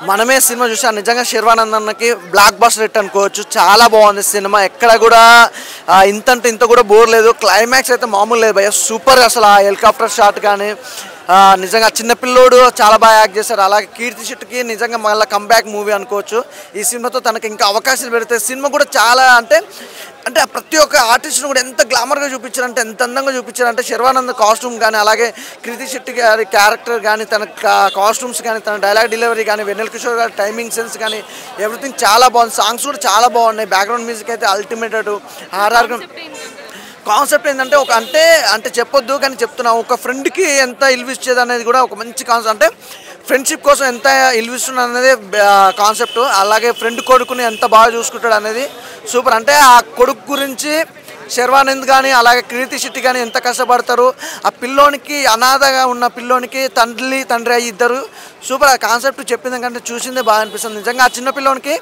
మనమే సినిమా చూసాను నిజంగా శర్వానంద్ అన్నకి బ్లాక్ బస్టర్ హిట్ అనుకోవచ్చు. చాలా బాగుంది సినిమా, ఎక్కడ కూడా ఇంతంటే ఇంత కూడా బోర్ లేదు. క్లైమాక్స్ అయితే మామూలు లేదు భయ్య, సూపర్. అసలు ఆ హెలికాప్టర్ షాట్ కానీ నిజంగా చిన్నపిల్లోడు చాలా బాగా యాక్ట్ చేశారు. అలాగే కీర్తి శెట్టికి నిజంగా మళ్ళీ కంబ్యాక్ మూవీ అనుకోవచ్చు. ఈ సినిమాతో తనకి ఇంకా అవకాశాలు పెడితే సినిమా కూడా చాలా అంటే ప్రతి ఒక్క ఆర్టిస్ట్ని కూడా ఎంత గ్లామర్గా చూపించారంటే, ఎంత అందంగా చూపించారంటే శర్వానంద్ కాస్ట్యూమ్ కానీ, అలాగే కీర్తి శెట్టి గారి క్యారెక్టర్ కానీ, తన కాస్ట్యూమ్స్ కానీ, తన డైలాగ్ డెలివరీ కానీ, వెన్నెల కిషోర్ గారి టైమింగ్ సెన్స్ కానీ ఎవ్రీథింగ్ చాలా బాగుంది. సాంగ్స్ కూడా చాలా బాగున్నాయి. బ్యాక్గ్రౌండ్ మ్యూజిక్ అయితే అల్టిమేట్. ఆర్ఆర్ కాన్సెప్ట్ ఏంటంటే అంటే చెప్పొద్దు కానీ చెప్తున్నా, ఒక ఫ్రెండ్కి ఎంత ఇల్విచ్చేది అనేది కూడా ఒక మంచి కాన్సెప్ట్. అంటే ఫ్రెండ్షిప్ కోసం ఎంత ఇల్విస్తున్నది అనేది కాన్సెప్ట్. అలాగే ఫ్రెండ్ కొడుకుని ఎంత బాగా చూసుకుంటాడు అనేది సూపర్. అంటే ఆ కొడుకు గురించి శర్వానంద్ కానీ అలాగే కీర్తి శెట్టి కానీ ఎంత కష్టపడతారు. ఆ పిల్లోనికి అనాథగా ఉన్న పిల్లోనికి తండ్రి అయ్యి ఇద్దరు సూపర్. ఆ కాన్సెప్ట్ చెప్పింది కంటే చూసిందే బాగా అనిపిస్తుంది. నిజంగా ఆ చిన్న పిల్లోనికి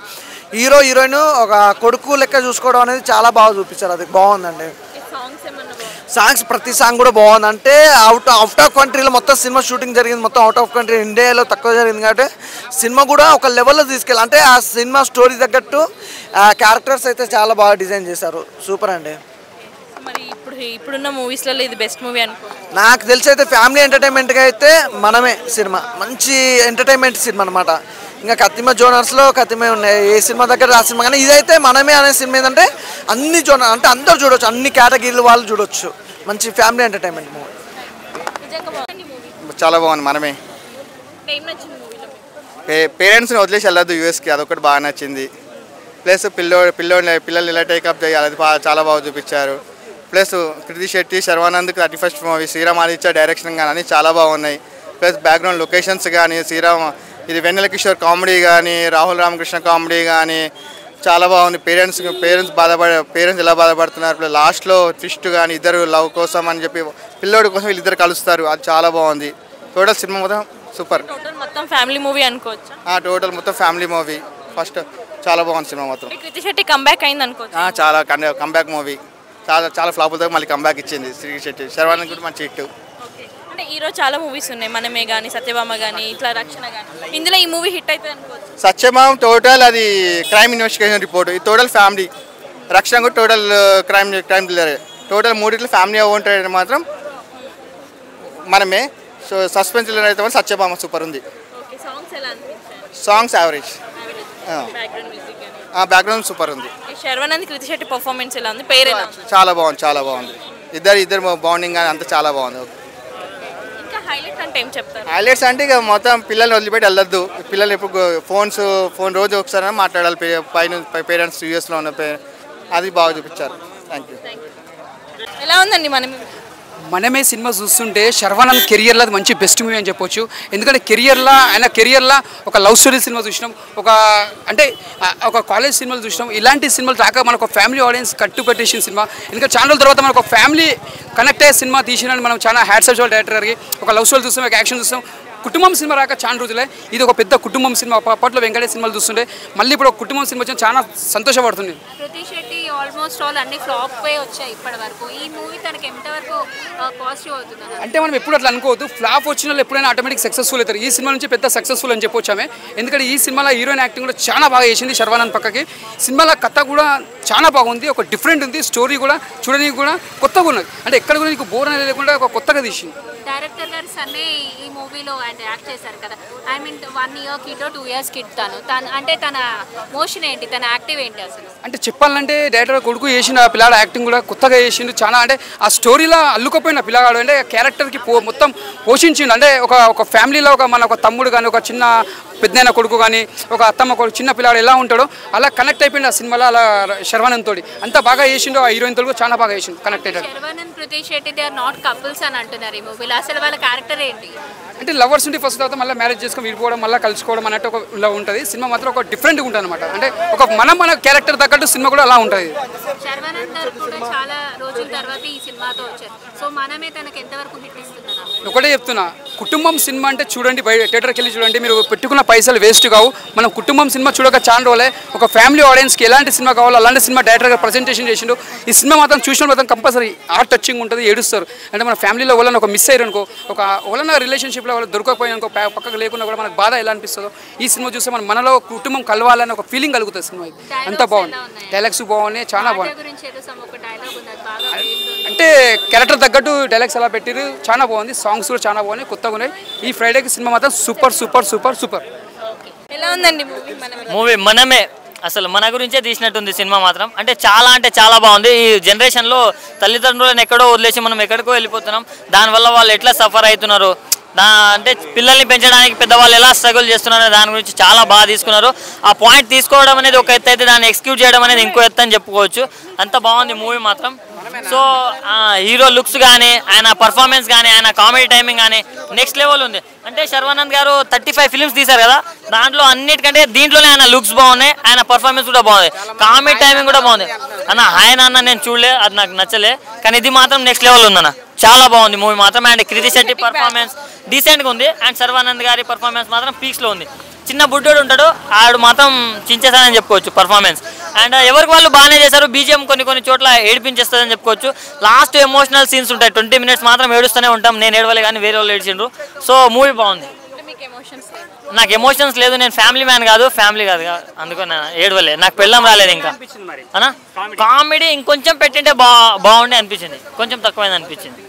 హీరోయిన్ ఒక కొడుకు లెక్క చూసుకోవడం అనేది చాలా బాగా చూపించారు. అది బాగుందండి. సాంగ్స్ ప్రతి సాంగ్ కూడా బాగుంది. అంటే అవుట్ ఆఫ్ కంట్రీలో మొత్తం సినిమా షూటింగ్ జరిగింది, మొత్తం అవుట్ ఆఫ్ కంట్రీ, ఇండియాలో తక్కువ జరిగింది కాబట్టి సినిమా కూడా ఒక లెవెల్లో తీసుకెళ్ళి, అంటే ఆ సినిమా స్టోరీ తగ్గట్టు క్యారెక్టర్స్ అయితే చాలా బాగా డిజైన్ చేశారు. సూపర్ అండి. మరి ఇప్పుడున్న మూవీస్లలో ఇది బెస్ట్ మూవీ అనుకో. నాకు తెలిసి అయితే ఫ్యామిలీ ఎంటర్టైన్మెంట్గా అయితే మనమే సినిమా మంచి ఎంటర్టైన్మెంట్ సినిమా అనమాట. ఇంకా కత్తిమ జోనర్స్లో కత్తిమే ఉన్నాయి, ఏ సినిమా దగ్గర ఆ సినిమా. కానీ ఇదైతే మనమే అనే సినిమా ఏంటంటే అన్ని జోనర్ అంటే అందరూ చూడొచ్చు, అన్ని కేటగిరీలు వాళ్ళు చూడొచ్చు. మంచి ఫ్యామిలీ ఎంటర్టైన్మెంట్ మూవీ. చాలా బాగుంది. మనమే పేరెంట్స్ని వదిలేసి వెళ్ళదు యూఎస్కి, అదొకటి బాగా నచ్చింది. ప్లస్ పిల్లల్ని ఎలా టేకప్ చేయాలి అది చాలా బాగా చూపించారు. ప్లస్ కీర్తి శెట్టి శర్వానంద్కి 31st movie Sriram Aditya direction కానీ అన్నీ చాలా బాగున్నాయి. ప్లస్ బ్యాక్గ్రౌండ్ లొకేషన్స్ కానీ ఇది వెన్నెల కిషోర్ కామెడీ కానీ, రాహుల్ రామకృష్ణ కామెడీ కానీ చాలా బాగుంది. పేరెంట్స్ ఎలా బాధపడుతున్నారు, ప్లస్ లాస్ట్లో ట్విస్ట్ కానీ ఇద్దరు లవ్ కోసం అని చెప్పి పిల్లోడి కోసం వీళ్ళిద్దరు కలుస్తారు, అది చాలా బాగుంది. టోటల్ సినిమా మొత్తం సూపర్. మొత్తం ఫ్యామిలీ మూవీ అనుకోవచ్చు. టోటల్ మొత్తం ఫ్యామిలీ మూవీ. ఫస్ట్ చాలా బాగుంది సినిమా మొత్తం. కీర్తి శెట్టి కంబ్యాక్ అయింది అనుకోవచ్చు. చాలా కంబ్యాక్ మూవీ. చాలా ఫ్లాపులతో మళ్ళీ కంబ్యాక్ ఇచ్చింది కీర్తి శెట్టి. శర్వానంద్ కూడా మంచి హిట్. అంటే ఈరోజు చాలా మూవీస్ ఉన్నాయి, మనమే కానీ సత్యభామ కానీ ఇట్లా రక్షణ కానీ. ఇందులో ఈ మూవీ హిట్ అవుతుంది అనుకోవచ్చు. సత్యభామ టోటల్ అది క్రైమ్ ఇన్వెస్టిగేషన్ రిపోర్ట్, ఇది టోటల్ ఫ్యామిలీ. రక్షణ కూడా టోటల్ క్రైమ్ థ్రిల్లర్. టోటల్ మూడిట్లో ఫ్యామిలీ ఉంటాయని మాత్రం మనమే. సో సస్పెన్స్ థ్రిల్లర్ అయితే సత్యభామ సూపర్ ఉంది. సాంగ్స్ యావరేజ్, బ్యాక్గ్రౌండ్ సూపర్ ఉంది. శర్వానంద్ కీర్తి శెట్టి పర్ఫార్మెన్స్ ఎలా ఉంది, పేరు చాలా బాగుంది. ఇద్దరు బాండింగ్ కానీ అంతా చాలా బాగుంది. హైలైట్స్ అంటే ఇక మొత్తం పిల్లల్ని వదిలిపెట్టి వెళ్ళొద్దు. పిల్లలు ఎప్పుడు ఫోన్ రోజు ఒకసారి మాట్లాడాలి. పేరెంట్స్ యూఎస్లో ఉన్న అది బాగా చూపించారు. Thank you. ఎలా ఉందండి మనమే సినిమా చూస్తుంటే శర్వానంద్ కెరియర్లో అది మంచి బెస్ట్ మూవీ అని చెప్పొచ్చు. ఎందుకంటే ఆయన కెరియర్లో ఒక లవ్ స్టోరీ సినిమా చూసినాం, ఒక కాలేజ్ సినిమాలు చూసినాం. ఇలాంటి సినిమాలు రాక మనకు ఫ్యామిలీ ఆడియన్స్ కట్టేసిన సినిమా. ఎందుకంటే చాలా రోజుల తర్వాత మనకు ఒక ఫ్యామిలీ కనెక్ట్ అయ్యే సినిమా తీసినని మనం చాలా హ్యాట్స్ ఆఫ్ డైరెక్టర్ గారికి. ఒక లవ్ స్టోరీ చూస్తాం, ఒక యాక్షన్ చూస్తాం. కుటుంబం సినిమా రాక చాలా రోజులే, ఇది ఒక పెద్ద కుటుంబం సినిమా. అప్పట్లో వెంకటేష్ సినిమాలు చూస్తుంటే మళ్ళీ ఇప్పుడు ఒక కుటుంబం సినిమా వచ్చి చాలా సంతోషపడుతుంది. కీర్తి శెట్టి ఆల్మోస్ట్ ఆల్ అన్ని ఫ్లాప్ వే వచ్చాయి ఇప్పటి వరకు. ఈ మూవీ తనకి ఎంతవరకు పాజిటివ్ అవుతుంది అంటే మనం ఎప్పుడు అట్లా అనుకోవద్దు. ఫ్లాప్ వచ్చిన వాళ్ళు ఎప్పుడైనా ఆటోమేటిక్ సక్సెస్ఫుల్ అవుతారు. ఈ సినిమా నుంచి పెద్ద సక్సెస్ఫుల్ అని చెప్పొచ్చామే. ఎందుకంటే ఈ సినిమాలో హీరోయిన్ యాక్టింగ్ కూడా చాలా బాగా చేసింది శర్వానంద్ పక్కకి. సినిమాలో కథ కూడా చాలా బాగుంది, ఒక డిఫరెంట్ ఉంది. స్టోరీ కూడా చూడడానికి కూడా కొత్తగా ఉన్నది. అంటే ఎక్కడ కూడా నీకు బోర్ అనేది లేకుండా ఒక కొత్తగా తీసింది. డైరెక్టర్ గారు సన్నే ఈ మూవీలో ఆయన యాక్ట్ చేశారు కదా. I mean 1 year kid 2 years kid అంటే తన మోషన్ ఏంటి, తన యాక్టివ్ ఏంటి అసలు? అంటే చెప్పాలంటే డైరెక్టర్ కొడుకు చేసిన పిల్లాడు యాక్టింగ్ కూడా కొత్తగా చేసిండు చాలా. అంటే ఆ స్టోరీలో అల్లుకపోయిన పిల్లగాడు అంటే క్యారెక్టర్కి మొత్తం పోషించిండు. అంటే ఒక ఫ్యామిలీలో ఒక తమ్ముడు కానీ, ఒక చిన్న పెద్దైన కొడుకు కానీ, ఒక అత్తమ్మ కొడుకు, చిన్న పిల్లాడు ఎలా ఉంటాడో అలా కనెక్ట్ అయిపోయింది ఆ సినిమాలో. అలా శర్వానంద్ తోటి అంత బాగా చేసిండు. ఆ హీరోయిన్ తోడు చాలా బాగా చేసిండు, కనెక్ట్ అయ్యాడు. Sharwanand Keerthy Shetty they are not couples అని అంటున్నారు ఈ మూవీలో. అసలు వాళ్ళ క్యారెక్టర్ ఏంటి? అంటే లవర్స్ ఉంటే ఫస్ట్ తర్వాత మళ్ళీ మ్యారేజ్ చేసుకొని విడిపోవడం, మళ్ళీ కలుసుకోవడం అన్నట్టు ఒక లవ్ ఉంటుంది. సినిమా మాత్రం ఒక డిఫరెంట్గా ఉంటుంది అనమాట. అంటే మన క్యారెక్టర్ తగ్గట్టు సినిమా కూడా అలా ఉంటుంది. శర్వానంద్ గారు కూడా చాలా రోజుల తర్వాత ఈ సినిమాతో వచ్చారు. సో మనమే తనకి ఎంతవరకు హిట్ ఇస్తున్నారు? ఒకటే చెప్తున్నా, కుటుంబం సినిమా అంటే చూడండి, బయట థియేటర్కి వెళ్ళి చూడండి, మీరు పెట్టుకున్న పైసలు వేస్ట్ కావు. మనం కుటుంబం సినిమా చూడక చాలా రోజులే. ఒక ఫ్యామిలీ ఆడియన్స్కి ఎలాంటి సినిమా కావాలో అలాంటి సినిమా డైరెక్టర్గా ప్రజెంటేషన్ చేసిండు. ఈ సినిమా మాత్రం చూసిన మాత్రం కంపల్సరీ హార్ట్ టచింగ్ ఉంటుంది, ఏడుస్తారు. అంటే మన ఫ్యామిలీలో వాళ్ళని ఒక మిస్ అయ్యారు అనుకో, ఒక వాళ్ళ రిలేషన్షిప్లో వాళ్ళు దొరకకపోయినా అనుకో, పక్కకు లేకుండా కూడా మనకు బాధ ఎలా అనిపిస్తుందో ఈ సినిమా చూస్తే మనలో కుటుంబం కలవాలని ఒక ఫీలింగ్ కలుగుతుంది. సినిమా అంతా బాగుంది, డైలాగ్స్ బాగున్నాయి, చాలా బాగుంది. అంటే క్యారెక్టర్ తగ్గట్టు డైలాగ్స్ ఎలా పెట్టారు, చాలా బాగుంది. సాంగ్స్ కూడా చాలా బాగున్నాయి, కొత్తగా ఉన్నాయి. ఈ ఫ్రైడేకి సినిమా మాత్రం సూపర్ సూపర్ సూపర్ సూపర్. ఎలా ఉందండి మూవీ? మనమే అసలు మన గురించే తీసినట్టుంది సినిమా మాత్రం. అంటే చాలా బాగుంది. ఈ జనరేషన్లో తల్లిదండ్రులను ఎక్కడో వదిలేసి మనం ఎక్కడికో వెళ్ళిపోతున్నాం. దానివల్ల వాళ్ళు ఎట్లా సఫర్ అవుతున్నారు, అంటే పిల్లల్ని పెంచడానికి పెద్దవాళ్ళు ఎలా స్ట్రగుల్ చేస్తున్నారో దాని గురించి చాలా బాగా తీసుకున్నారు. ఆ పాయింట్ తీసుకోవడం అనేది ఒక ఎత్తు అయితే, దాన్ని ఎక్స్క్యూట్ చేయడం అనేది ఇంకో ఎత్తు అని చెప్పుకోవచ్చు. అంత బాగుంది మూవీ మాత్రం. సో హీరో లుక్స్ కానీ, ఆయన పర్ఫార్మెన్స్ కానీ, ఆయన కామెడీ టైమింగ్ కానీ నెక్స్ట్ లెవెల్ ఉంది. అంటే శర్వానంద్ గారు 35 ఫిల్మ్స్ తీశారు కదా, దాంట్లో అన్నిటికంటే దీంట్లోనే ఆయన లుక్స్ బాగున్నాయి, ఆయన పర్ఫార్మెన్స్ కూడా బాగుంది, కామెడీ టైమింగ్ కూడా బాగుంది. ఆయన నేను చూడలే, అది నాకు నచ్చలే, కానీ ఇది మాత్రం నెక్స్ట్ లెవెల్ ఉందన్న. చాలా బాగుంది మూవీ మాత్రం. అండ్ కృతి శెట్టి పర్ఫార్మెన్స్ డీసెంట్గా ఉంది. అండ్ శర్వానంద్ గారి పర్ఫార్మెన్స్ మాత్రం పీక్స్లో ఉంది. చిన్న బుడ్డోడు ఉంటాడు, ఆడు మాత్రం చించేసానని చెప్పుకోవచ్చు పర్ఫార్మెన్స్. అండ్ ఎవరికి వాళ్ళు బాగానే చేశారు. బీజిఎం కొన్ని చోట్ల ఏడిపించేస్తుందని చెప్పుకోవచ్చు. లాస్ట్ ఎమోషనల్ సీన్స్ ఉంటాయి, 20 మినిట్స్ మాత్రం ఏడుస్తూనే ఉంటాం. నేను ఏడవలే కానీ వేరే వాళ్ళు ఏడ్చిండ్రు. సో మూవీ బాగుంది. నాకు ఎమోషన్స్ లేదు, నేను ఫ్యామిలీ మ్యాన్ కాదు, అందుకని నేను ఏడవలే. నాకు పెళ్ళం రాలేదు ఇంకా అన్నా. కామెడీ ఇంకొంచెం పెట్టింటే బాగుండే అనిపించింది, కొంచెం తక్కువైంది అనిపించింది.